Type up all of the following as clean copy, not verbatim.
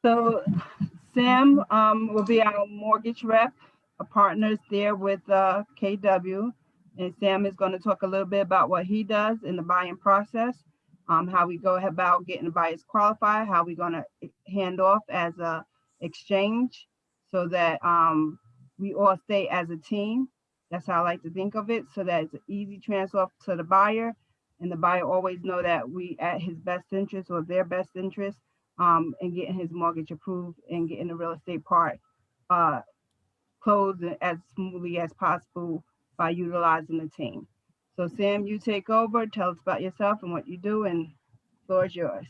So Sam will be our mortgage rep, a partners there with KW. And Sam is going to talk a little bit about what he does in the buying process, how we go about getting the buyers qualified, how we're going to hand off as a exchange so that we all stay as a team. That's how I like to think of it, so that it's an easy transfer to the buyer, and the buyer always know that we at his best interest or their best interest, and getting his mortgage approved and getting the real estate part uh, closed as smoothly as possible by utilizing the team. So Sam, you take over, tell us about yourself and what you do, and the floor is yours.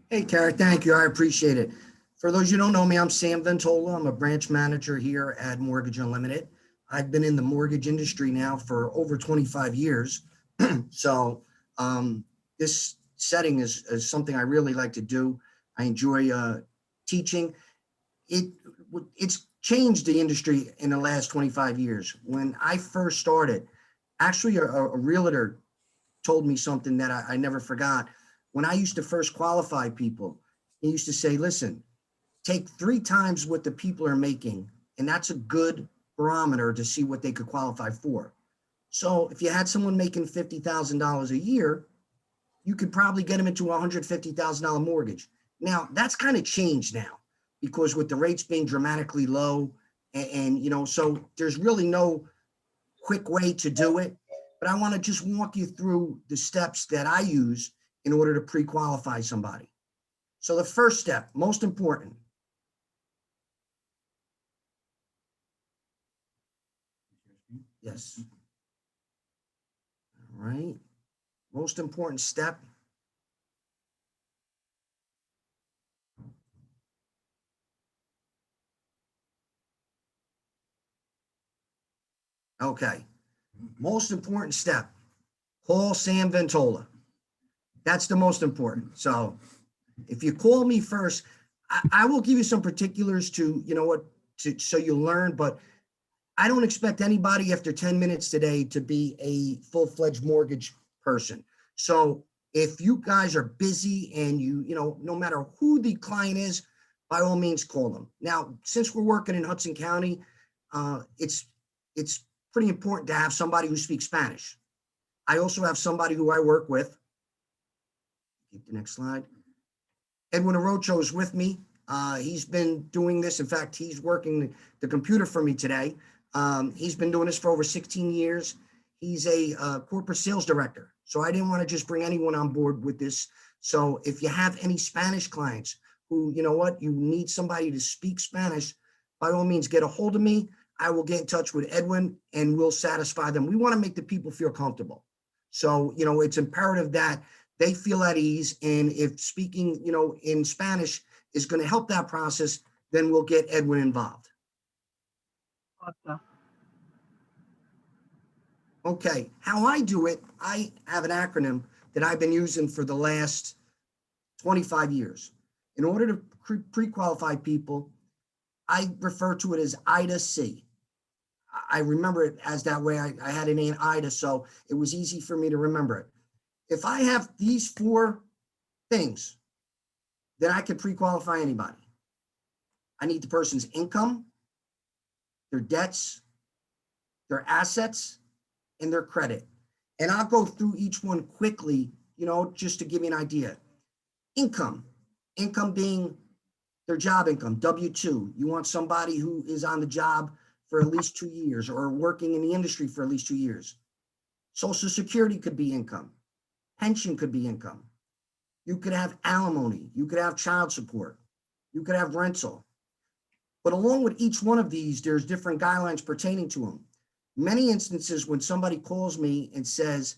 Hey, Kara, thank you. I appreciate it. For those you don't know me, I'm Sam Ventola. I'm a branch manager here at Mortgage Unlimited. I've been in the mortgage industry now for over 25 years. So this setting is something I really like to do. I enjoy teaching. It's changed the industry in the last 25 years. When I first started, actually a realtor told me something that I never forgot. When I used to first qualify people, he used to say, listen, take 3 times what the people are making, and that's a good barometer to see what they could qualify for. So if you had someone making $50,000 a year, you could probably get them into a $150,000 mortgage. Now, that's kind of changed now because with the rates being dramatically low and so there's really no quick way to do it. But I want to just walk you through the steps that I use in order to pre-qualify somebody. So the first step, most important. Yes. All right. Most important step. Okay. Most important step. Call Sam Ventola. That's the most important. So if you call me first, I will give you some particulars to, so you'll learn, but I don't expect anybody after 10 minutes today to be a full-fledged mortgage person. So if you guys are busy and no matter who the client is, by all means call them. Now, since we're working in Hudson County, it's pretty important to have somebody who speaks Spanish. I also have somebody who I work with. Keep the next slide. Edwin Arocho is with me. He's been doing this. In fact, he's working the computer for me today. He's been doing this for over 16 years. He's a corporate sales director. So I didn't want to just bring anyone on board with this. So if you have any Spanish clients who, you need somebody to speak Spanish, by all means, get a hold of me. I will get in touch with Edwin and we'll satisfy them. We want to make the people feel comfortable. So, it's imperative that they feel at ease. And if speaking, in Spanish is going to help that process, then we'll get Edwin involved. Awesome. Okay, how I do it, I have an acronym that I've been using for the last 25 years. In order to pre-qualify people, I refer to it as IDA-C. I remember it as that way. I had a name IDA, so it was easy for me to remember it. If I have these 4 things, then I can pre-qualify anybody. I need the person's income, their debts, their assets, and their credit. And I'll go through each one quickly, just to give you an idea. Income being their job income, W-2. You want somebody who is on the job for at least 2 years or working in the industry for at least 2 years. Social Security could be income. Pension could be income. You could have alimony. You could have child support. You could have rental. But along with each one of these, there's different guidelines pertaining to them. Many instances when somebody calls me and says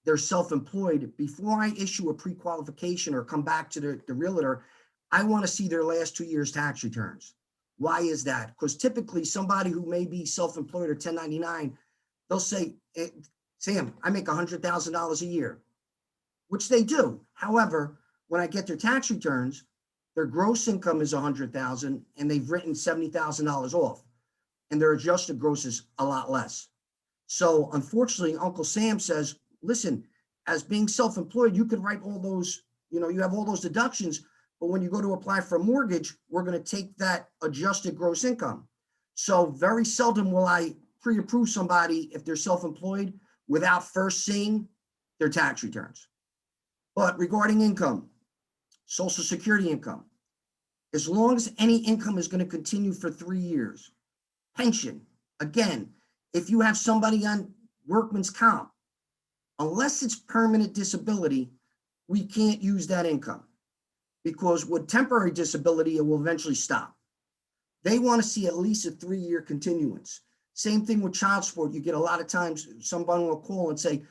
they're self-employed, before I issue a pre-qualification or come back to the realtor, I want to see their last 2 years' tax returns. Why is that? Because typically somebody who may be self-employed or 1099, they'll say, Sam, I make $100,000 a year, which they do. However, when I get their tax returns, their gross income is $100,000 and they've written $70,000 off, and their adjusted gross is a lot less. So unfortunately, Uncle Sam says, listen, as being self-employed, you could write all those you have all those deductions, but when you go to apply for a mortgage, we're going to take that adjusted gross income. So very seldom will I pre-approve somebody if they're self-employed without first seeing their tax returns. But regarding income, Social Security income, as long as any income is going to continue for 3 years, pension, again, if you have somebody on workman's comp, unless it's permanent disability, we can't use that income, because with temporary disability, it will eventually stop. They want to see at least a 3-year continuance. Same thing with child support. You get a lot of times somebody will call and say,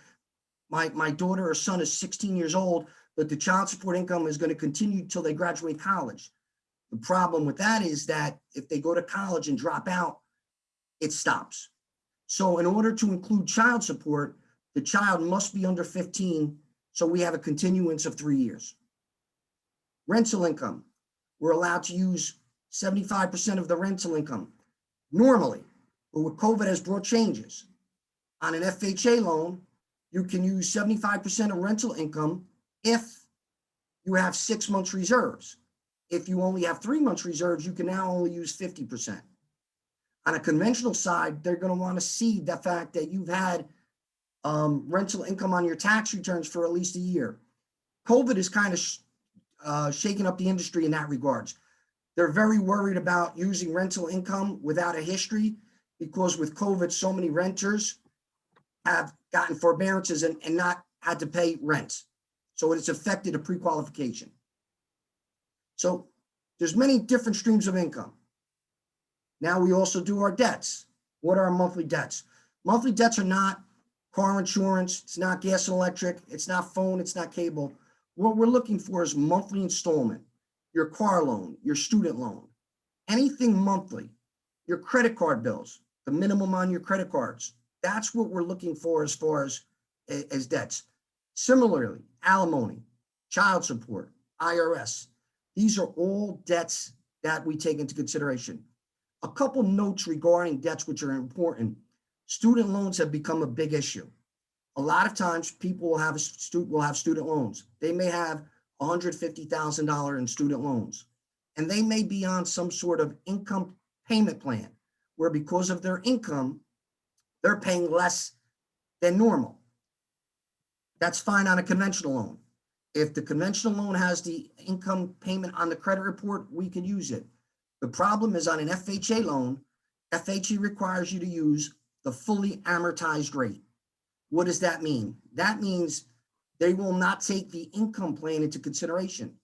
my daughter or son is 16 years old, but the child support income is going to continue until they graduate college. The problem with that is that if they go to college and drop out, it stops. So in order to include child support, the child must be under 15, so we have a continuance of 3 years. Rental income, we're allowed to use 75% of the rental income normally, but with COVID has brought changes. On an FHA loan, you can use 75% of rental income if you have 6 months reserves. If you only have 3 months reserves, you can now only use 50%. On a conventional side, they're going to want to see the fact that you've had rental income on your tax returns for at least a year. COVID is kind of shaking up the industry in that regards. They're very worried about using rental income without a history, because with COVID, so many renters have gotten forbearances and not had to pay rent. So it's affected a pre-qualification. So there's many different streams of income. Now we also do our debts. What are our monthly debts? Monthly debts are not car insurance, it's not gas and electric, it's not phone, it's not cable. What we're looking for is monthly installment, your car loan, your student loan, anything monthly, your credit card bills, the minimum on your credit cards. That's what we're looking for as far as debts. Similarly, alimony, child support, IRS. These are all debts that we take into consideration. A couple notes regarding debts which are important. Student loans have become a big issue. A lot of times people will have student loans. They may have $150,000 in student loans, and they may be on some sort of income payment plan where, because of their income, they're paying less than normal. That's fine on a conventional loan. If the conventional loan has the income payment on the credit report, we can use it. The problem is on an FHA loan, FHA requires you to use the fully amortized rate. What does that mean? That means they will not take the income plan into consideration.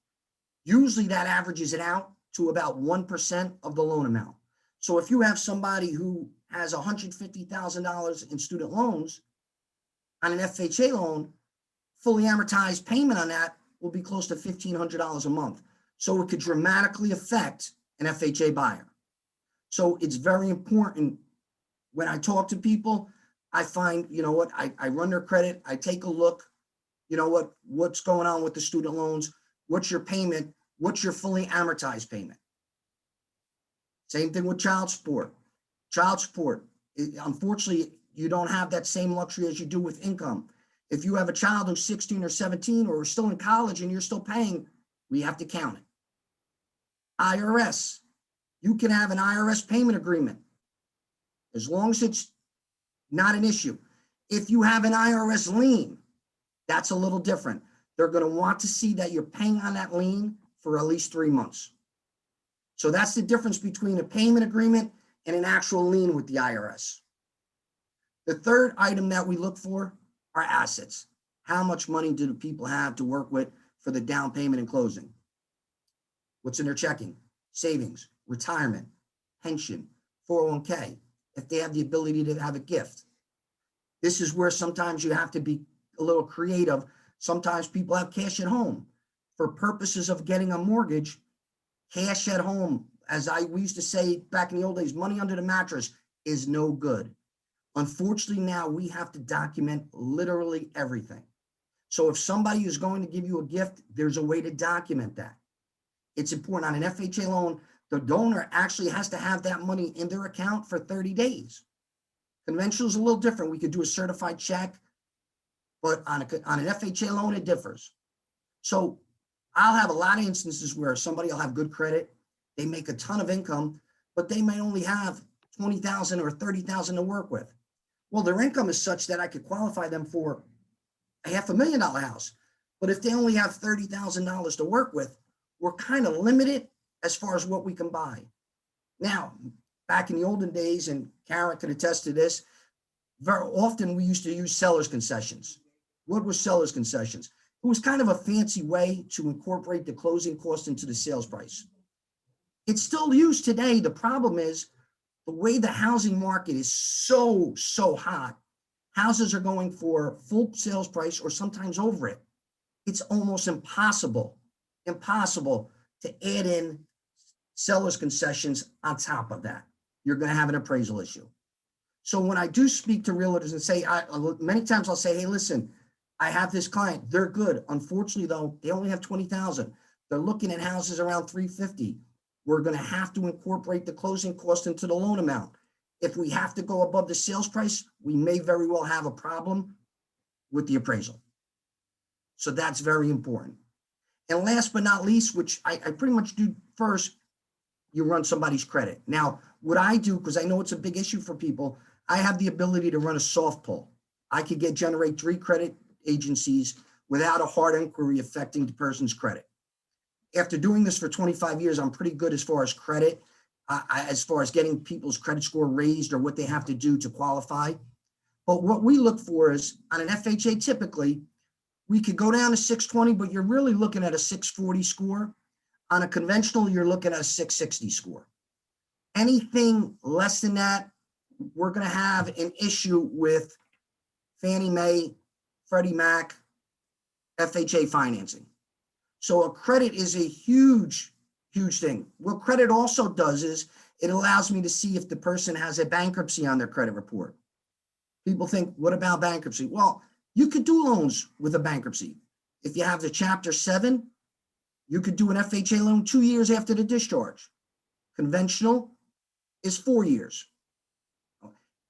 Usually that averages it out to about 1% of the loan amount. So if you have somebody who has $150,000 in student loans on an FHA loan, fully amortized payment on that will be close to $1,500 a month. So it could dramatically affect an FHA buyer. So it's very important. When I talk to people, I find, I run their credit, I take a look, what's going on with the student loans, what's your payment, what's your fully amortized payment. Same thing with child support. Child support, unfortunately, you don't have that same luxury as you do with income. If you have a child who's 16 or 17 or still in college and you're still paying, we have to count it. IRS, you can have an IRS payment agreement as long as it's not an issue. If you have an IRS lien, that's a little different. They're going to want to see that you're paying on that lien for at least 3 months. So that's the difference between a payment agreement and an actual lien with the IRS. The third item that we look for are assets. How much money do the people have to work with for the down payment and closing? What's in their checking, savings, retirement, pension, 401k, if they have the ability to have a gift. This is where sometimes you have to be a little creative. Sometimes people have cash at home. For purposes of getting a mortgage, cash at home, as we used to say back in the old days, money under the mattress is no good. Unfortunately, now we have to document literally everything. So if somebody is going to give you a gift, there's a way to document that. It's important. On an FHA loan, the donor actually has to have that money in their account for 30 days. Conventional is a little different. We could do a certified check, but on an FHA loan, it differs. So I'll have a lot of instances where somebody will have good credit, they make a ton of income, but they might only have 20,000 or 30,000 to work with. Well, their income is such that I could qualify them for a $500,000 house. But if they only have $30,000 to work with, we're kind of limited as far as what we can buy. Now, back in the olden days, and Karen could attest to this, very often we used to use seller's concessions. What were seller's concessions? It was kind of a fancy way to incorporate the closing cost into the sales price. It's still used today. The problem is the way the housing market is so hot, houses are going for full sales price or sometimes over it. It's almost impossible to add in seller's concessions on top of that. You're going to have an appraisal issue. So when I do speak to realtors and say, many times I'll say, hey, listen, I have this client, they're good. Unfortunately though, they only have 20,000. They're looking at houses around 350. We're going to have to incorporate the closing cost into the loan amount. If we have to go above the sales price, we may very well have a problem with the appraisal. So that's very important. And last but not least, which I pretty much do first, you run somebody's credit. Now, what I do, because I know it's a big issue for people, I have the ability to run a soft pull. I could generate 3 credit agencies without a hard inquiry affecting the person's credit. After doing this for 25 years, I'm pretty good as far as credit, as far as getting people's credit score raised or what they have to do to qualify. But what we look for is on an FHA, typically, we could go down to 620, but you're really looking at a 640 score. On a conventional, you're looking at a 660 score. Anything less than that, we're going to have an issue with Fannie Mae, Freddie Mac, FHA financing. So a credit is a huge thing. What credit also does is it allows me to see if the person has a bankruptcy on their credit report. People think, what about bankruptcy? Well, you could do loans with a bankruptcy. If you have the Chapter 7, you could do an FHA loan 2 years after the discharge. Conventional is 4 years.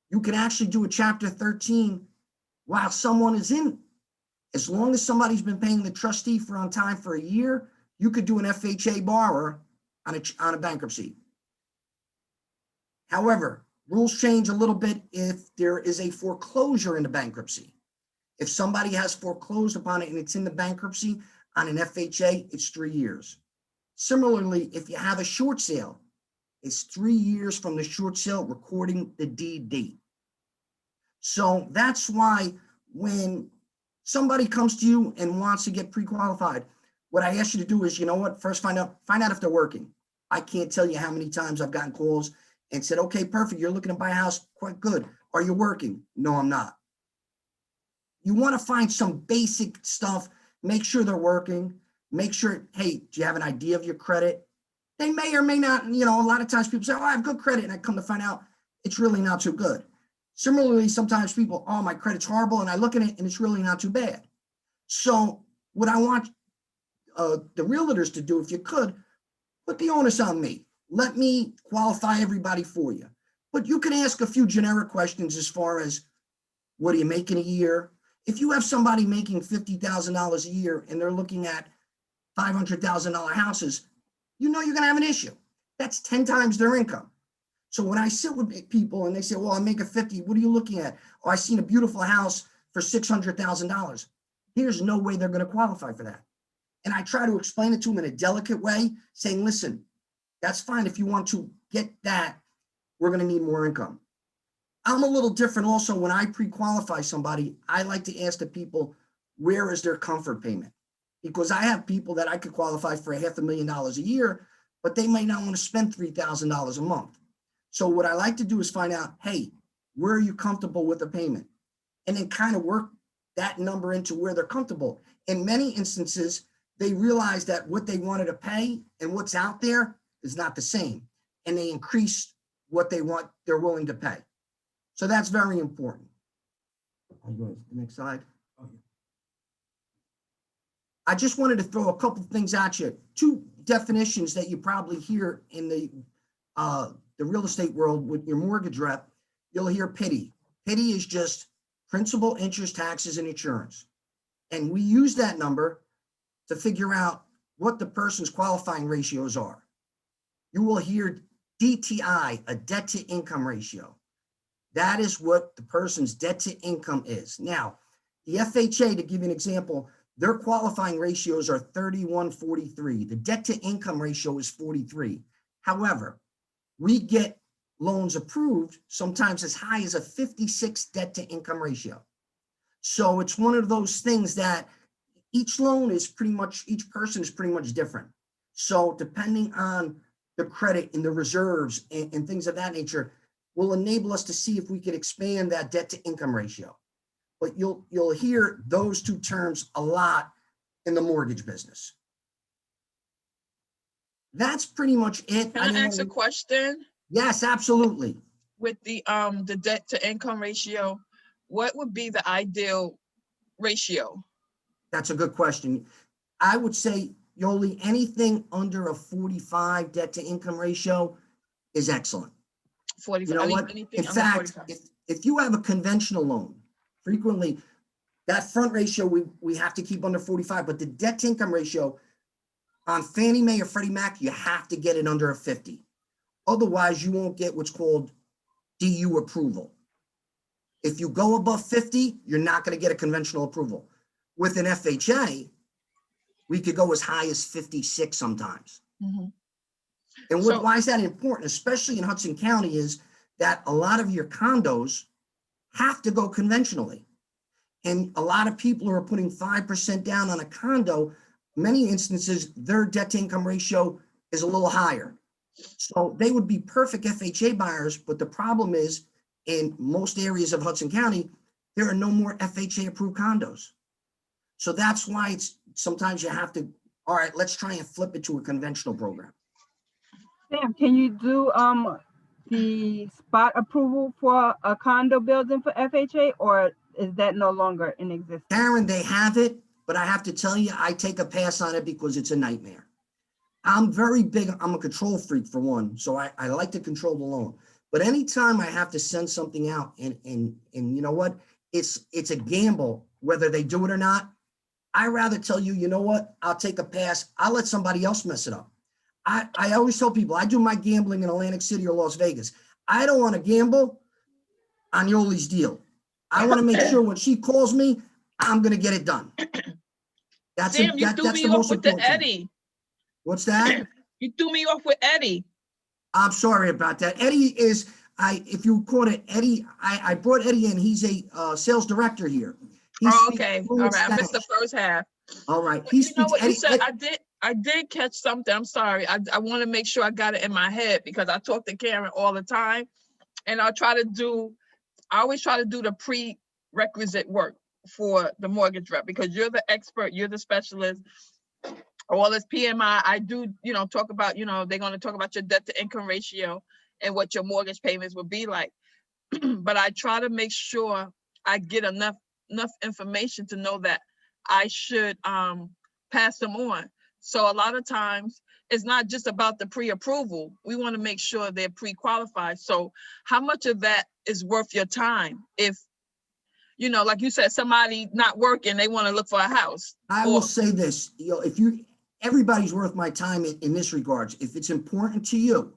You can actually do a Chapter 13 while someone is in. As long as somebody's been paying the trustee for on time for a year, you could do an FHA borrower on a bankruptcy. However, rules change a little bit if there is a foreclosure in the bankruptcy. If somebody has foreclosed upon it and it's in the bankruptcy on an FHA, it's 3 years. Similarly, if you have a short sale, it's 3 years from the short sale recording the deed date. So that's why when somebody comes to you and wants to get pre-qualified, what I ask you to do is, you know what, first find out if they're working. I can't tell you how many times I've gotten calls and said, okay, perfect, you're looking to buy a house, quite good. Are you working? No, I'm not. You want to find some basic stuff, make sure they're working, make sure, hey, do you have an idea of your credit? They may or may not, a lot of times people say, oh, I have good credit, and I come to find out it's really not too good. Similarly, sometimes people, oh, my credit's horrible, and I look at it and it's really not too bad. So what I want the realtors to do, if you could, put the onus on me. Let me qualify everybody for you. But you can ask a few generic questions as far as, what do you make in a year? If you have somebody making $50,000 a year and they're looking at $500,000 houses, you're going to have an issue. That's 10 times their income. So when I sit with people and they say, well, I make a 50, what are you looking at? Oh, I seen a beautiful house for $600,000. There's no way they're going to qualify for that. And I try to explain it to them in a delicate way, saying, listen, that's fine. If you want to get that, we're going to need more income. I'm a little different also. When I pre-qualify somebody, I like to ask the people, where is their comfort payment? Because I have people that I could qualify for $500,000 a year, but they might not want to spend $3,000 a month. So what I like to do is find out, hey, where are you comfortable with the payment? And then kind of work that number into where they're comfortable. In many instances, they realize that what they wanted to pay and what's out there is not the same. And they increase what they're willing to pay. So that's very important. I'll go to the next slide. I just wanted to throw a couple things at you. 2 definitions that you probably hear in the real estate world with your mortgage rep. You'll hear PITI. PITI is just principal, interest, taxes, and insurance. And we use that number to figure out what the person's qualifying ratios are. You will hear DTI, a debt to income ratio. That is what the person's debt to income is. Now, the FHA, to give you an example, their qualifying ratios are 31-43. The debt to income ratio is 43. However, we get loans approved sometimes as high as a 56 debt to income ratio. So it's one of those things that each loan is pretty much, each person is pretty much different. So depending on the credit and the reserves and things of that nature will enable us to see if we could expand that debt to income ratio. But you'll hear those two terms a lot in the mortgage business. That's pretty much it. Can I ask a question? Yes, absolutely. With the debt to income ratio, what would be the ideal ratio? That's a good question. I would say, Yoli, anything under a 45 debt to income ratio is excellent. 45. You know what? In fact, if you have a conventional loan, frequently that front ratio we have to keep under 45, but the debt to income ratio on Fannie Mae or Freddie Mac, you have to get it under a 50. Otherwise, you won't get what's called DU approval. If you go above 50, you're not going to get a conventional approval. With an FHA, we could go as high as 56 sometimes. Mm-hmm. And why is that important, especially in Hudson County, is that a lot of your condos have to go conventionally. And a lot of people who are putting 5% down on a condo, many instances, their debt to income ratio is a little higher. So they would be perfect FHA buyers, but the problem is in most areas of Hudson County, there are no more FHA approved condos. So that's why it's sometimes you have to, all right, let's try and flip it to a conventional program. Sam, can you do the spot approval for a condo building for FHA, or is that no longer in existence? Karen, they have it, but I have to tell you, I take a pass on it because it's a nightmare. I'm very big, I'm a control freak for one, so I like to control the loan. But anytime I have to send something out and you know what, it's a gamble whether they do it or not. I rather tell you, you know what, I'll take a pass. I'll let somebody else mess it up. I always tell people, I do my gambling in Atlantic City or Las Vegas. I don't want to gamble on Yoli's deal. I want to make sure when she calls me, I'm going to get it done. That's Sam, you threw me off with the Eddie. What's that? You threw me off with Eddie. I'm sorry about that. Eddie is, if you caught it, Eddie, I brought Eddie in. He's a sales director here. Okay. All right. I missed the first half. All right. You know what you said? I did catch something. I'm sorry. I want to make sure I got it in my head because I talk to Karen all the time, and I always try to do the prerequisite work for the mortgage rep because you're the expert, you're the specialist. All this PMI, I do, talk about, they're going to talk about your debt to income ratio and what your mortgage payments would be like. But I try to make sure I get enough information to know that I should pass them on. So a lot of times it's not just about the pre-approval. We want to make sure they're pre-qualified. So how much of that is worth your time? If, like you said, somebody not working, they want to look for a house. I will say this, everybody's worth my time in this regards. If it's important to you,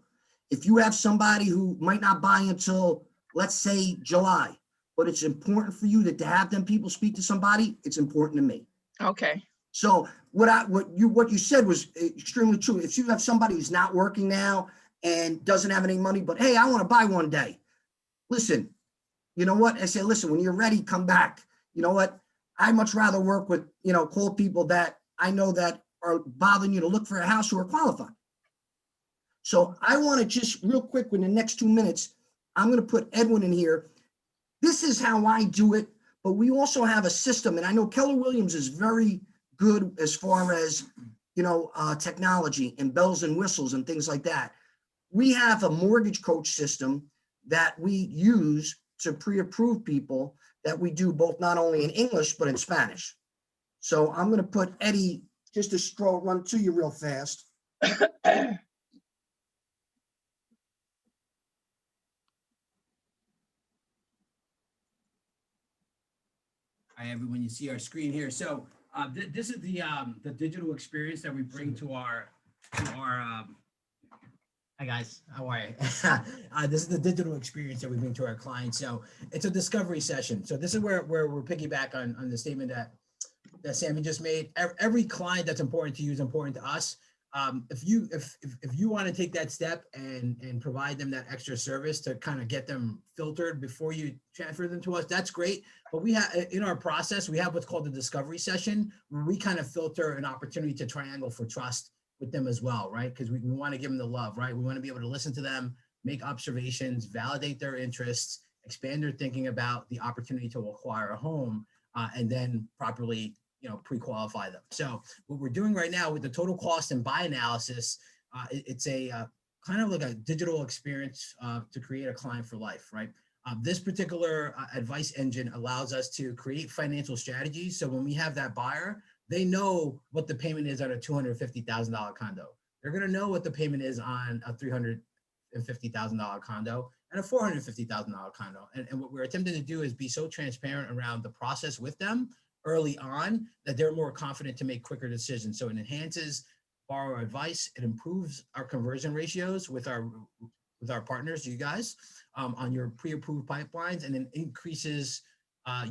if you have somebody who might not buy until, let's say, July, but it's important for you to have them people speak to somebody, it's important to me. Okay. So what you said was extremely true. If you have somebody who's not working now and doesn't have any money, but hey, I want to buy one day. Listen, you know what? I say, listen, when you're ready, come back. You know what? I much rather work with, call people that I know that are bothering you to look for a house who are qualified. So I want to just real quick, in the next 2 minutes, I'm going to put Edwin in here. This is how I do it, but we also have a system, and I know Keller Williams is very good as far as, technology and bells and whistles and things like that. We have a mortgage coach system that we use to pre-approve people that we do both not only in English, but in Spanish. So I'm going to put Eddie just to run to you real fast. Hi, everyone. You see our screen here. So This is the digital experience that we bring to our hi guys, how are you? This is the digital experience that we bring to our clients. So it's a discovery session. So this is where we're piggyback on the statement that Sammy just made. Every client that's important to you is important to us. If you want to take that step and provide them that extra service to kind of get them filtered before you transfer them to us, that's great. But we have in our process, we have what's called the discovery session, where we kind of filter an opportunity to triangle for trust with them as well, right? Because we want to give them the love, right? We want to be able to listen to them, make observations, validate their interests, expand their thinking about the opportunity to acquire a home, and then properly, pre-qualify them. So what we're doing right now with the total cost and buy analysis, it's a kind of like a digital experience to create a client for life, right? This particular advice engine allows us to create financial strategies. So when we have that buyer, they know what the payment is on a $250,000 condo. They're going to know what the payment is on a $350,000 condo and a $450,000 condo. And what we're attempting to do is be so transparent around the process with them early on that they're more confident to make quicker decisions. So it enhances borrower advice. It improves our conversion ratios with our partners, you guys, on your pre-approved pipelines, and then increases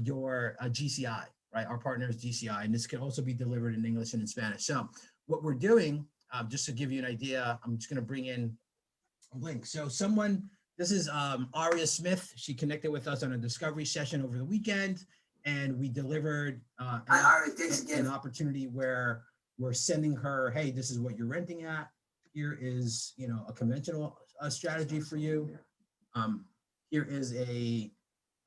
your GCI. Right, our partners GCI, and this can also be delivered in English and in Spanish. So what we're doing, just to give you an idea, I'm just going to bring in a link. So this is Aria Smith. She connected with us on a discovery session over the weekend, and we delivered an opportunity where we're sending her, hey, this is what you're renting at. Here is, a conventional strategy for you. Here is a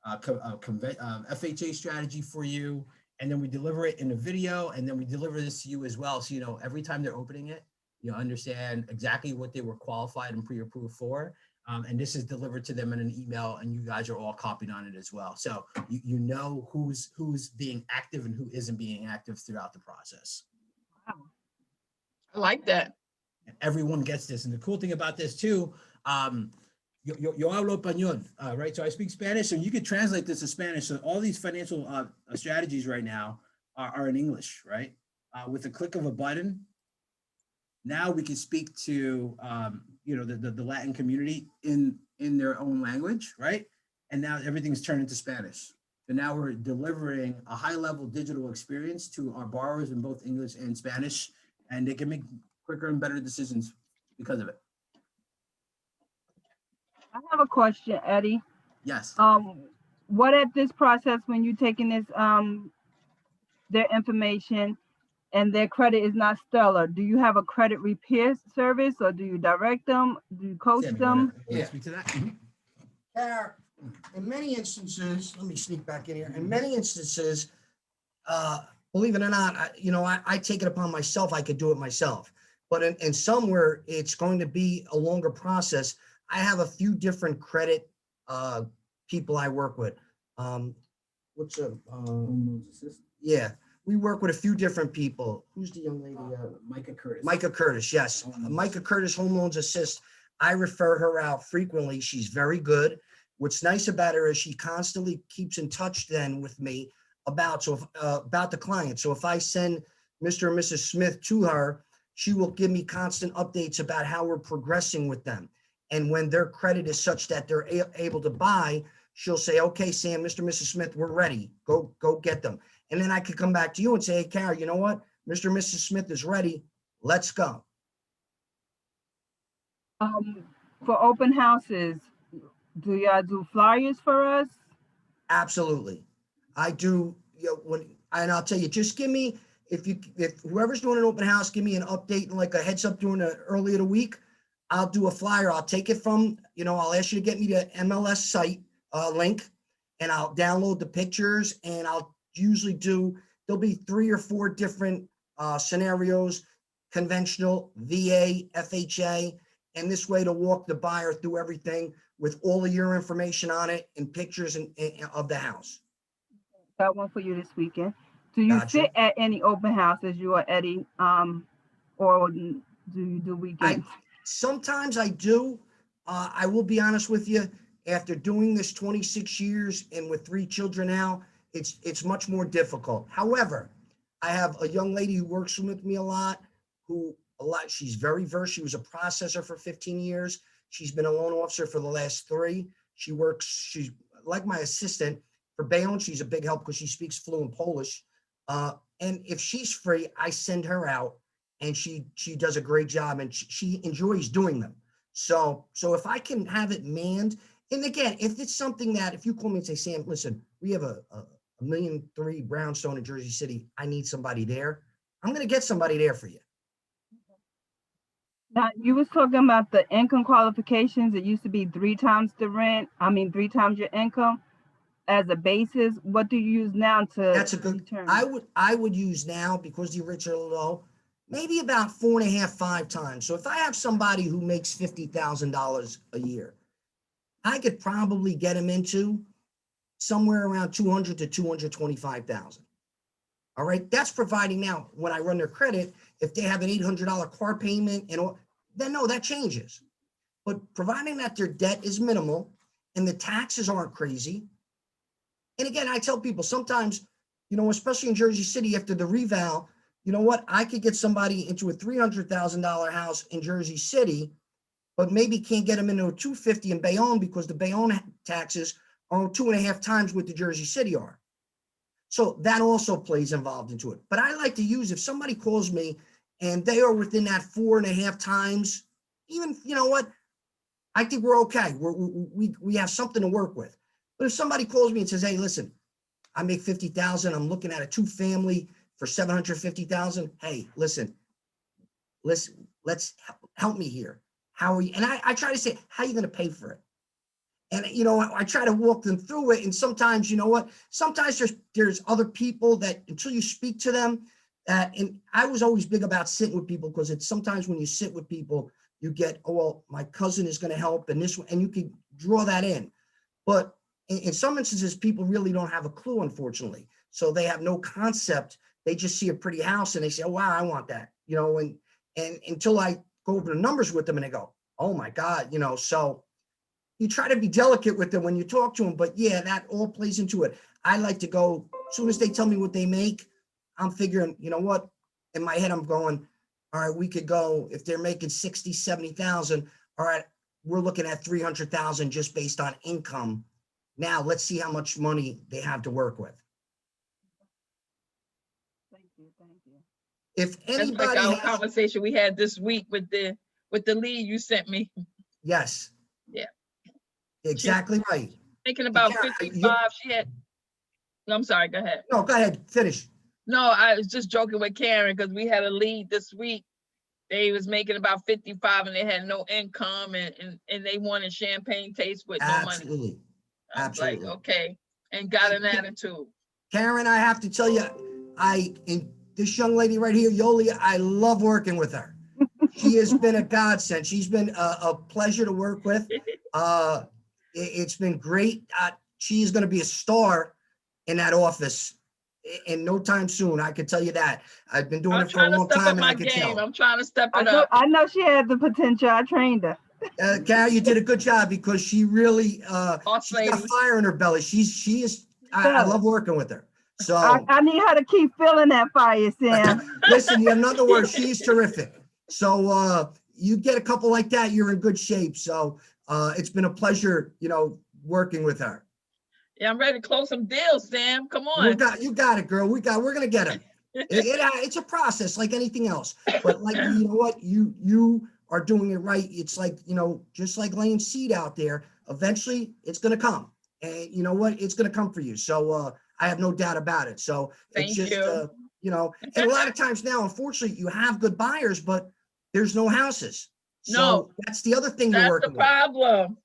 FHA strategy for you, and then we deliver it in a video, and then we deliver this to you as well. So, every time they're opening it, you understand exactly what they were qualified and pre-approved for. And this is delivered to them in an email, and you guys are all copied on it as well. So you know who's being active and who isn't being active throughout the process. Wow. I like that. Everyone gets this. And the cool thing about this too, yo hablo español, right? So I speak Spanish, so you could translate this to Spanish. So all these financial strategies right now are in English, right? With a click of a button, now we can speak to, the Latin community in their own language, right? And now everything's turned into Spanish. So now we're delivering a high-level digital experience to our borrowers in both English and Spanish, and they can make quicker and better decisions because of it. I have a question, Eddie. Yes. What at this process when you're taking this their information and their credit is not stellar, do you have a credit repair service, or do you direct them? Do you coach them? Yeah. Speak to that. Kara, in many instances, let me sneak back in here. In many instances, believe it or not, I take it upon myself. I could do it myself, but in somewhere it's going to be a longer process. I have a few different credit people I work with. Yeah, we work with a few different people. Who's the young lady? Micah Curtis. Micah Curtis, yes. Micah Curtis Home Loans Assist. I refer her out frequently. She's very good. What's nice about her is she constantly keeps in touch then with me about the client. So if I send Mr. and Mrs. Smith to her, she will give me constant updates about how we're progressing with them. And when their credit is such that they're able to buy, she'll say, okay, Sam, Mr. and Mrs. Smith, we're ready. Go get them. And then I could come back to you and say, hey, Kara, you know what? Mr. and Mrs. Smith is ready. Let's go. For open houses, do y'all do flyers for us? Absolutely. I do. And I'll tell you, just give me, if whoever's doing an open house, give me an update and like a heads up during the early of the week. I'll do a flyer. I'll take it from, I'll ask you to get me the MLS site link, and I'll download the pictures, and I'll usually there'll be 3 or 4 different scenarios, conventional, VA, FHA, and this way to walk the buyer through everything with all of your information on it and pictures of the house. Got one for you this weekend. Do you sit at any open houses, you or Eddie, or do you do weekends? Sometimes I do. I will be honest with you. After doing this 26 years and with 3 children now, it's much more difficult. However, I have a young lady who works with me a lot, she's very versed. She was a processor for 15 years. She's been a loan officer for the last 3. She's like my assistant for Bayonne. She's a big help because she speaks fluent Polish. And if she's free, I send her out, and she does a great job, and she enjoys doing them. So if I can have it manned, and again, if it's something that, if you call me and say, Sam, listen, we have a 1.3 million brownstone in Jersey City, I need somebody there, I'm going to get somebody there for you. Now, you was talking about the income qualifications. It used to be 3 times the rent. 3 times your income as a basis. What do you use now to That's a good, determine? I would use now, because the rich are low, maybe about 4.5, 5 times. So if I have somebody who makes $50,000 a year, I could probably get him into somewhere around 200 to 225,000. All right, that's providing now when I run their credit, if they have an $800 car payment and all, then no, that changes. But providing that their debt is minimal and the taxes aren't crazy. And again, I tell people sometimes, especially in Jersey City after the reval, you know what? I could get somebody into a $300,000 house in Jersey City, but maybe can't get them into a 250 in Bayonne because the Bayonne taxes are 2.5 times what the Jersey City are. So that also plays involved into it. But I like to use, if somebody calls me and they are within that 4.5 times, even, you know what? I think we're okay. We have something to work with. But if somebody calls me and says, hey, listen, I make 50,000, I'm looking at a 2-family for 750,000. Hey, listen, let's help me here. How are you? And I try to say, how are you going to pay for it? And, I try to walk them through it. And sometimes, you know what? Sometimes there's other people that until you speak to them, and I was always big about sitting with people, because it's sometimes when you sit with people, you get, oh, well, my cousin is going to help, and this one, and you can draw that in. But in some instances, people really don't have a clue, unfortunately. So they have no concept. They just see a pretty house and they say, oh, wow, I want that, and until I go over the numbers with them and they go, oh my God, so you try to be delicate with them when you talk to them, but yeah, that all plays into it. I like to go, as soon as they tell me what they make, I'm figuring, you know what, in my head, I'm going, all right, we could go, if they're making 60, 70,000, all right, we're looking at 300,000 just based on income. Now let's see how much money they have to work with. Thank you. If That's anybody like our has, conversation we had this week with the lead you sent me. yes. Yeah. Exactly right. Thinking about Karen, 55. She had, I'm sorry, go ahead. No, go ahead, finish. No, I was just joking with Karen because we had a lead this week. They was making about 55 and they had no income and they wanted champagne taste with no money. Absolutely. I was Absolutely. like, okay, and got an attitude. Karen, I have to tell you, and this young lady right here, Yoli, I love working with her. She has been a godsend. She's been a pleasure to work with. It's been great. She is going to be a star in that office in no time soon. I can tell you that. I've been doing it for a long time, and I can tell. I'm trying to step it up. I know she had the potential. I trained her. Karen, you did a good job, because she really, she's got lady. fire in her belly. She is. I love working with her. So I need her to keep feeling that fire, Sam. listen, you have nothing to worry. She's terrific. So you get a couple like that, you're in good shape. So it's been a pleasure, working with her. Yeah, I'm ready to close some deals, Sam. Come on. You got it, girl. We're gonna get them. It's a process like anything else. But like, you know what, you are doing it right. It's like, just like laying seed out there. Eventually, it's gonna come, and you know what, it's gonna come for you. So I have no doubt about it. So it's Thank just you. and a lot of times now, unfortunately, you have good buyers, but there's no houses. So No, that's the other thing you're that's working the problem.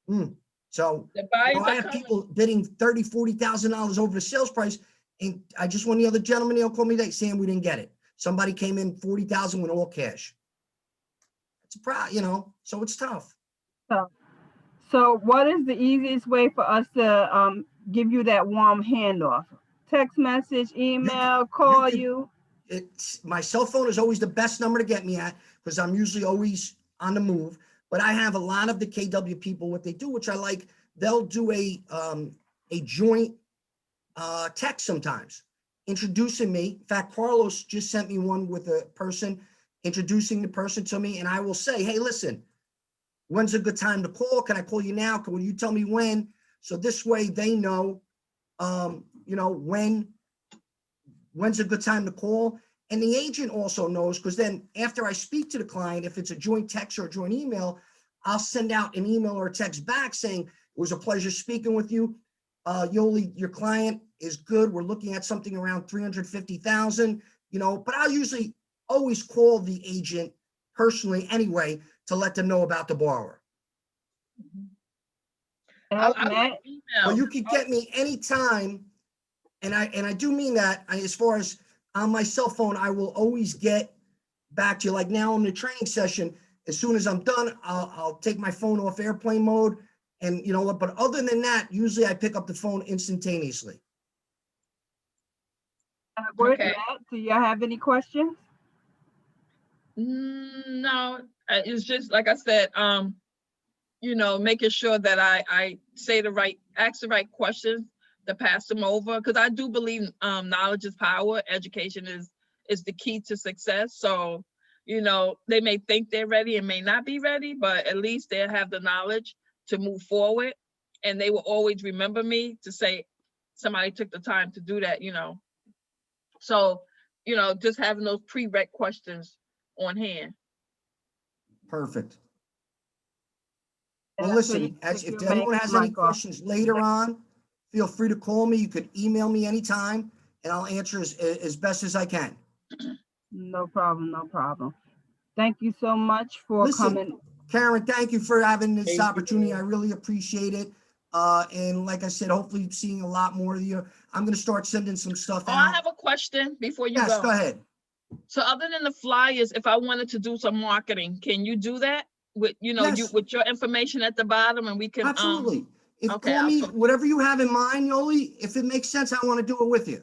with. So The buyers I are have coming. people bidding $30,000, $40,000 over the sales price. And I just one the other gentleman, he'll call me today saying we didn't get it. Somebody came in 40,000 with all cash. It's so it's tough. So what is the easiest way for us to give you that warm handoff? Text message, email, call you? My cell phone is always the best number to get me at, because I'm usually always on the move. But I have a lot of the KW people, what they do, which I like, they'll do a joint text sometimes. introducing me. In fact, Carlos just sent me one with a person introducing the person to me, and I will say, hey, listen, when's a good time to call? Can I call you now? Will you tell me when? So this way they know, you know, when's a good time to call. And the agent also knows, because then after I speak to the client, if it's a joint text or a joint email, I'll send out an email or a text back saying, it was a pleasure speaking with you. Yoli, your client is good. We're looking at something around 350,000, you know, but I'll usually always call the agent personally anyway to let them know about the borrower. I'll Matt, But email. you can get me anytime, and I do mean that. As far as on my cell phone, I will always get back to you. Like now in the training session, as soon as I'm done, I'll take my phone off airplane mode, and you know what. But other than that, usually I pick up the phone instantaneously. Okay. Matt, do you have any questions? No, it's just like I said, you know, making sure that I ask the right questions to pass them over, because I do believe knowledge is power. Education is the key to success. So, you know, they may think they're ready and may not be ready, but at least they'll have the knowledge to move forward, and they will always remember me to say somebody took the time to do that, you know. So, you know, just having those prereq questions on hand. Perfect. And Well, that's where you listen, take if your anyone mic has any off. questions later on, feel free to call me. You could email me anytime, and I'll answer as best as I can. No problem, no problem. Thank you so much for Listen, coming. Karen, thank you for having this Thank you. opportunity. I really appreciate it. And like I said, hopefully seeing a lot more of you. I'm going to start sending some stuff Oh, I out. have a question before you Yes, go. go ahead. So other than the flyers, if I wanted to do some marketing, can you do that with, you know, Yes. with your information at the bottom, and we can Absolutely. If okay, call I'll me, talk to you. whatever you have in mind, Yoli, if it makes sense, I want to do it with you.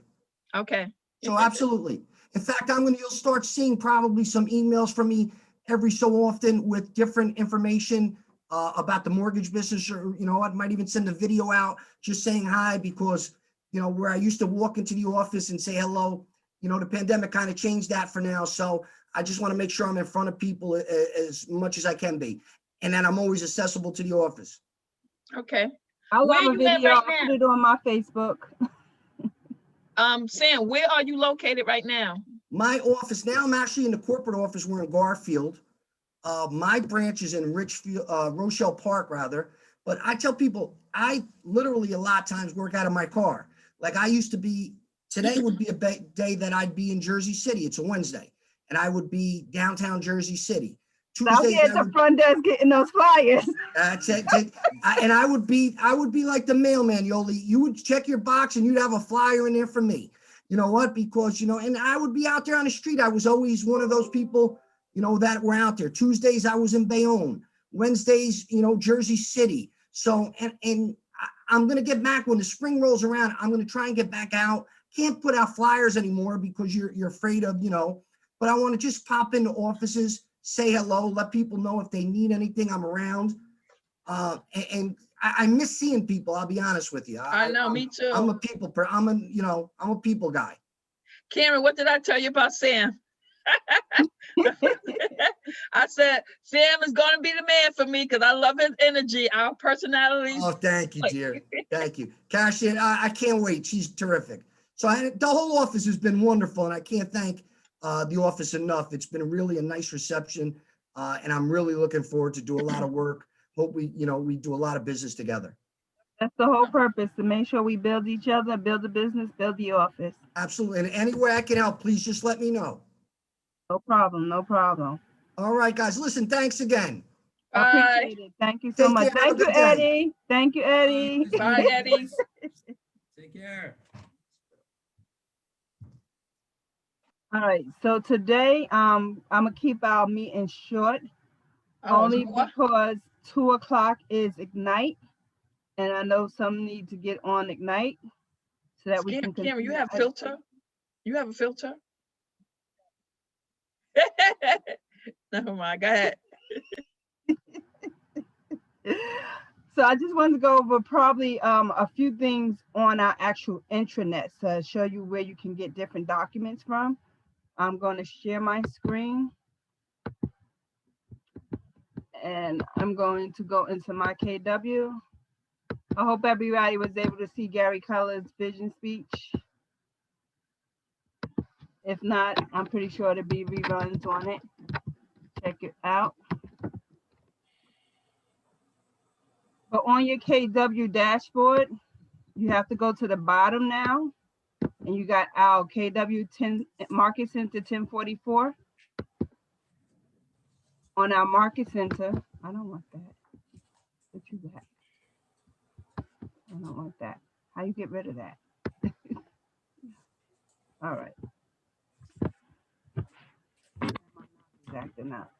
Okay. So absolutely. In fact, you'll start seeing probably some emails from me every so often with different information about the mortgage business, or, you know, I might even send a video out just saying hi, because, you know, where I used to walk into the office and say hello, you know, the pandemic kind of changed that for now. So I just want to make sure I'm in front of people as much as I can be. And then I'm always accessible to the office. Okay. I'll Where have a you at video. right I'll put now? it on my Facebook. Sam, where are you located right now? My office, now I'm actually in the corporate office. We're in Garfield. My branch is in Rochelle Park rather. But I tell people, I literally a lot of times work out of my car. Like I used to be, today would be a day that I'd be in Jersey City. It's a Wednesday. And I would be downtown Jersey City. I'll be at the front desk getting those flyers. And I would be like the mailman, Yoli. You would check your box and you'd have a flyer in there for me. You know what? Because, you know, and I would be out there on the street. I was always one of those people, you know, that were out there. Tuesdays, I was in Bayonne. Wednesdays, you know, Jersey City. So, and I'm going to get back when the spring rolls around. I'm going to try and get back out. Can't put out flyers anymore because you're afraid of, you know, but I want to just pop into offices, say hello, let people know if they need anything, I'm around. And I miss seeing people. I'll be honest with you. I know, me too. I'm a people guy. Karen, what did I tell you about Sam? I said, Sam is going to be the man for me because I love his energy, our personalities. Oh, thank you, dear. Thank you. Cash, I can't wait. She's terrific. So the whole office has been wonderful, and I can't thank the office enough. It's been really a nice reception, and I'm really looking forward to do a lot of work. Hope we do a lot of business together. That's the whole purpose, to make sure we build each other, build the business, build the office. Absolutely. And any way I can help, please just let me know. No problem, no problem. All right, guys. Listen, thanks again. Bye. I appreciate it. Thank you so Take much. care. Have a Thank you, good day. Eddie. Thank you, Eddie. Bye, Eddie. Take care. All right, so today, I'm gonna keep our meeting short, only because 2 o'clock is Ignite, and I know some need to get on Ignite so that we can continue. Cameron, you have filter? You have a filter? Never mind, go ahead. So I just wanted to go over probably a few things on our actual intranet to show you where you can get different documents from. I'm going to share my screen. And I'm going to go into my KW. I hope everybody was able to see Gary Culler's vision speech. If not, I'm pretty sure there'll be reruns on it. Check it out. But on your KW dashboard, you have to go to the bottom now. And you got our KW 10 Market Center 1044. On our Market Center, I don't want that. What you got? I don't want that. How you get rid of that? All right. Acting up.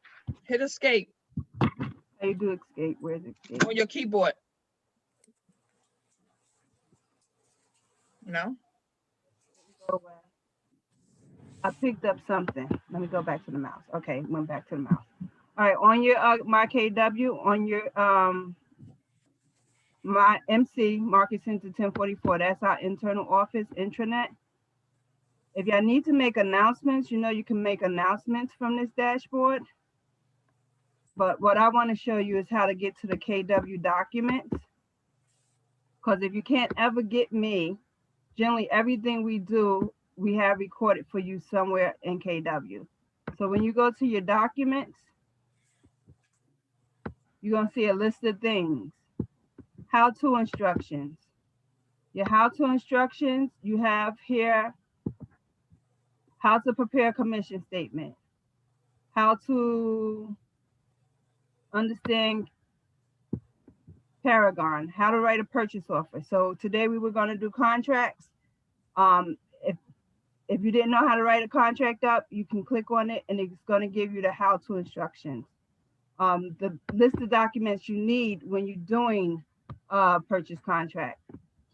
Hit escape How you do escape? Where's escape? on your keyboard. No? Go away. I picked up something. Let me go back to the mouse. Okay, went back to the mouse. All right, on your my KW, on your my MC Market Center 1044. That's our internal office intranet. If y'all need to make announcements, you know you can make announcements from this dashboard. But what I want to show you is how to get to the KW documents. Because if you can't ever get me, generally everything we do, we have recorded for you somewhere in KW. So when you go to your documents, you're going to see a list of things. How-to instructions. Your how-to instructions, you have here how to prepare a commission statement, how to understand Paragon, how to write a purchase offer. So today we were going to do contracts. If you didn't know how to write a contract up, you can click on it and it's going to give you the how-to instructions. The list of documents you need when you're doing a purchase contract.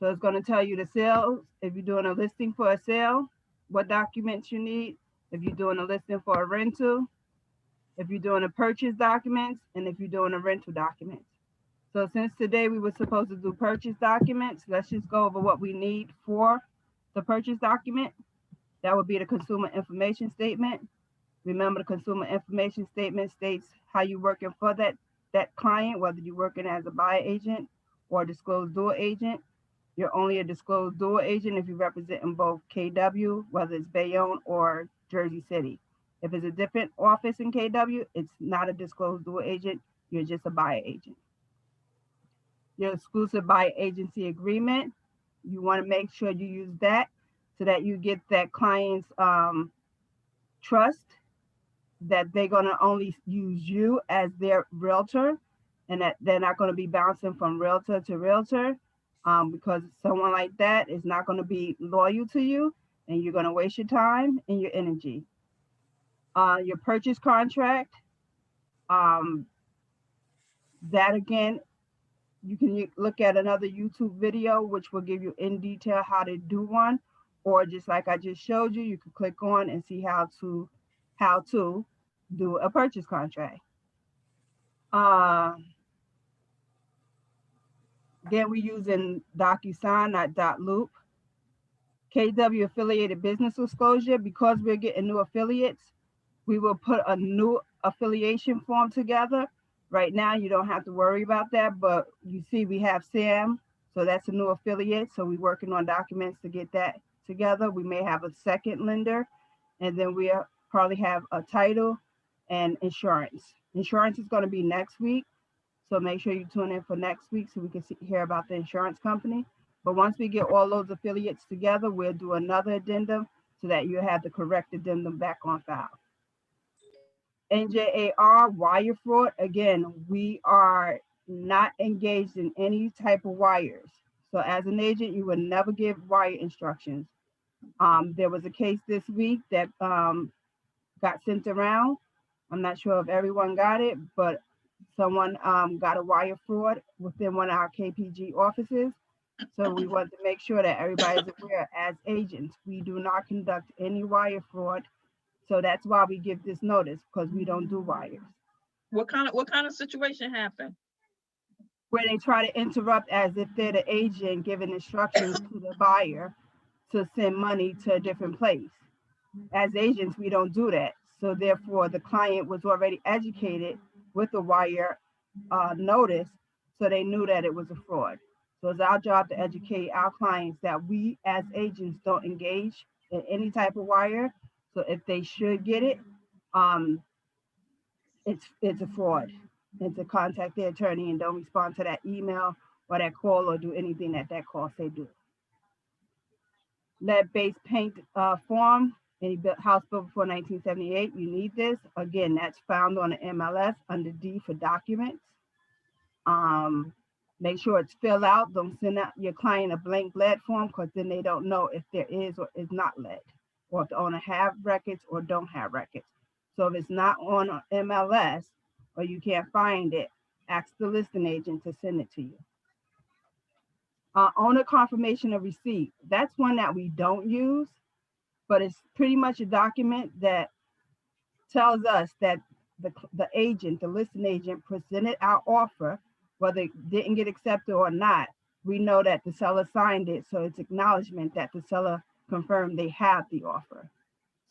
So it's going to tell you the sales. If you're doing a listing for a sale, what documents you need. If you're doing a listing for a rental, if you're doing a purchase documents, and if you're doing a rental documents. So since today we were supposed to do purchase documents, let's just go over what we need for the purchase document. That would be the consumer information statement. Remember, the consumer information statement states how you're working for that client, whether you're working as a buyer agent or a disclosed dual agent. You're only a disclosed dual agent if you represent in both KW, whether it's Bayonne or Jersey City. If it's a different office in KW, it's not a disclosed dual agent. You're just a buyer agent. Your exclusive buyer agency agreement, you want to make sure you use that so that you get that client's trust that they're going to only use you as their realtor and that they're not going to be bouncing from realtor to realtor because someone like that is not going to be loyal to you and you're going to waste your time and your energy. Your purchase contract, that again, you can look at another YouTube video, which will give you in detail how to do one, or just like I just showed you, you can click on and see how to do a purchase contract. Again, we're using DocuSign, not .loop. KW affiliated business disclosure, because we're getting new affiliates, we will put a new affiliation form together. Right now, you don't have to worry about that, but you see we have Sam, so that's a new affiliate. So we're working on documents to get that together. We may have a second lender, and then we'll probably have a title and insurance. Insurance is going to be next week, so make sure you tune in for next week so we can hear about the insurance company. But once we get all those affiliates together, we'll do another addendum so that you have the correct addendum back on file. NJAR, wire fraud. Again, we are not engaged in any type of wires. So as an agent, you would never give wire instructions. There was a case this week that got sent around. I'm not sure if everyone got it, but someone got a wire fraud within one of our KPG offices. So we want to make sure that everybody's aware as agents, we do not conduct any wire fraud. So that's why we give this notice, because we don't do wires. What kind of situation happened? where they try to interrupt as if they're the agent giving instructions to the buyer to send money to a different place. As agents, we don't do that. So therefore, the client was already educated with the wire notice, so they knew that it was a fraud. So it's our job to educate our clients that we as agents don't engage in any type of wire. So if they should get it, it's a fraud. And to contact their attorney and don't respond to that email or that call or do anything that call say do. Lead-based paint form, any house built before 1978, you need this. Again, that's found on the MLS under D for documents. Make sure it's filled out. Don't send out your client a blank lead form, because then they don't know if there is or is not lead, or if the owner have records or don't have records. So if it's not on MLS or you can't find it, ask the listing agent to send it to you. Owner confirmation of receipt. That's one that we don't use, but it's pretty much a document that tells us that the agent, the listing agent, presented our offer, whether it didn't get accepted or not. We know that the seller signed it, so it's acknowledgement that the seller confirmed they have the offer.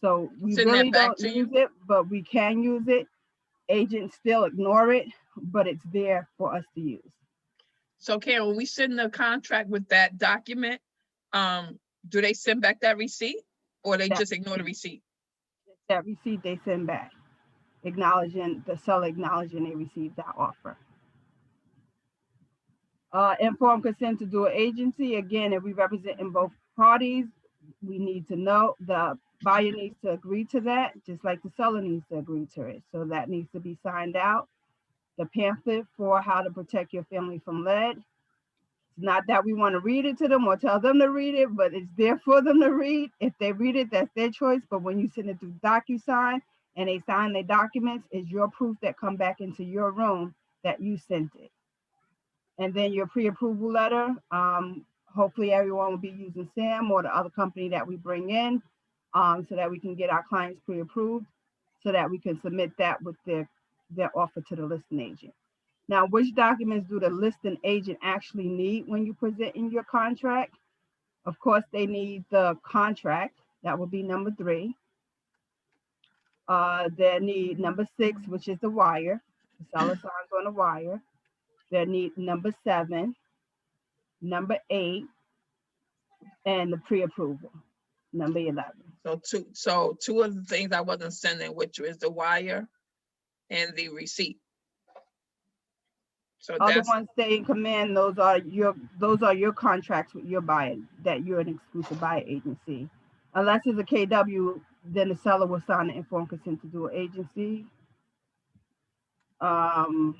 So we Send that really back don't to use you? it, but we can use it. Agents still ignore it, but it's there for us to use. So Karen, when we send the contract with that document, do they send back that receipt, or they just ignore the receipt? That receipt they send back, acknowledging, the seller acknowledging they received that offer. Informed consent to do an agency. Again, if we represent in both parties, we need to know, the buyer needs to agree to that, just like the seller needs to agree to it. So that needs to be signed out. The pamphlet for how to protect your family from lead. It's not that we want to read it to them or tell them to read it, but it's there for them to read. If they read it, that's their choice. But when you send it through DocuSign and they sign their documents, it's your proof that come back into your room that you sent it. And then your pre-approval letter, hopefully everyone will be using Sam or the other company that we bring in, so that we can get our clients pre-approved, so that we can submit that with their offer to the listing agent. Now, which documents do the listing agent actually need when you present in your contract? Of course, they need the contract. That will be number 3. They need number 6, which is the wire. The seller signs on the wire. They need number 7, number 8, and the pre-approval, number 11. So two of the things I wasn't sending, which was the wire and the receipt. So Other that's, ones stay in command. Those are your contracts with your buyer, that you're an exclusive buyer agency. Unless it's a KW, then the seller will sign the informed consent to do an agency. But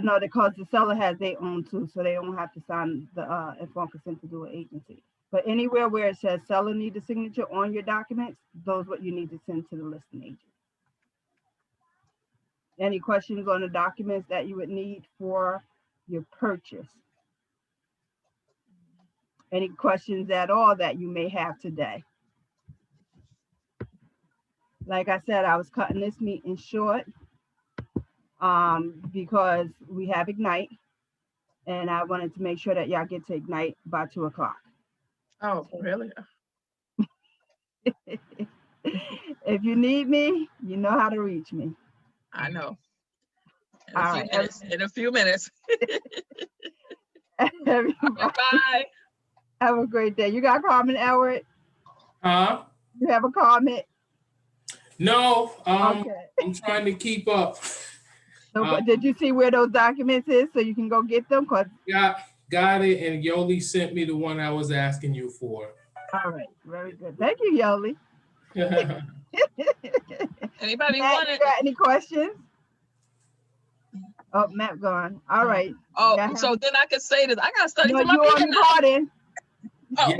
no, because the seller has their own too, so they don't have to sign the informed consent to do an agency. But anywhere where it says seller need a signature on your documents, those what you need to send to the listing agent. Any questions on the documents that you would need for your purchase? Any questions at all that you may have today? Like I said, I was cutting this meeting short because we have Ignite, and I wanted to make sure that y'all get to Ignite by 2 o'clock. oh, really? If you need me, you know how to reach me. I know. All right. In a few minutes. Everybody, Bye. have a great day. You got a comment, Edward? Huh? You have a comment? No, Okay. I'm trying to keep up. So, did you see where those documents is so you can go get them? Got it, and Yoli sent me the one I was asking you for. All right, very good. Thank you, Yoli. Anybody Matt, want you it? got any questions? Oh, Matt gone. All right. Oh, so then I can say this. I got to study No, for my you on meeting now. recording. Oh,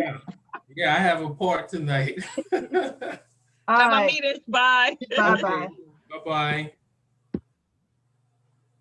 Yeah, I have a part tonight. All got my right. meeting. Bye. Bye-bye. Bye-bye.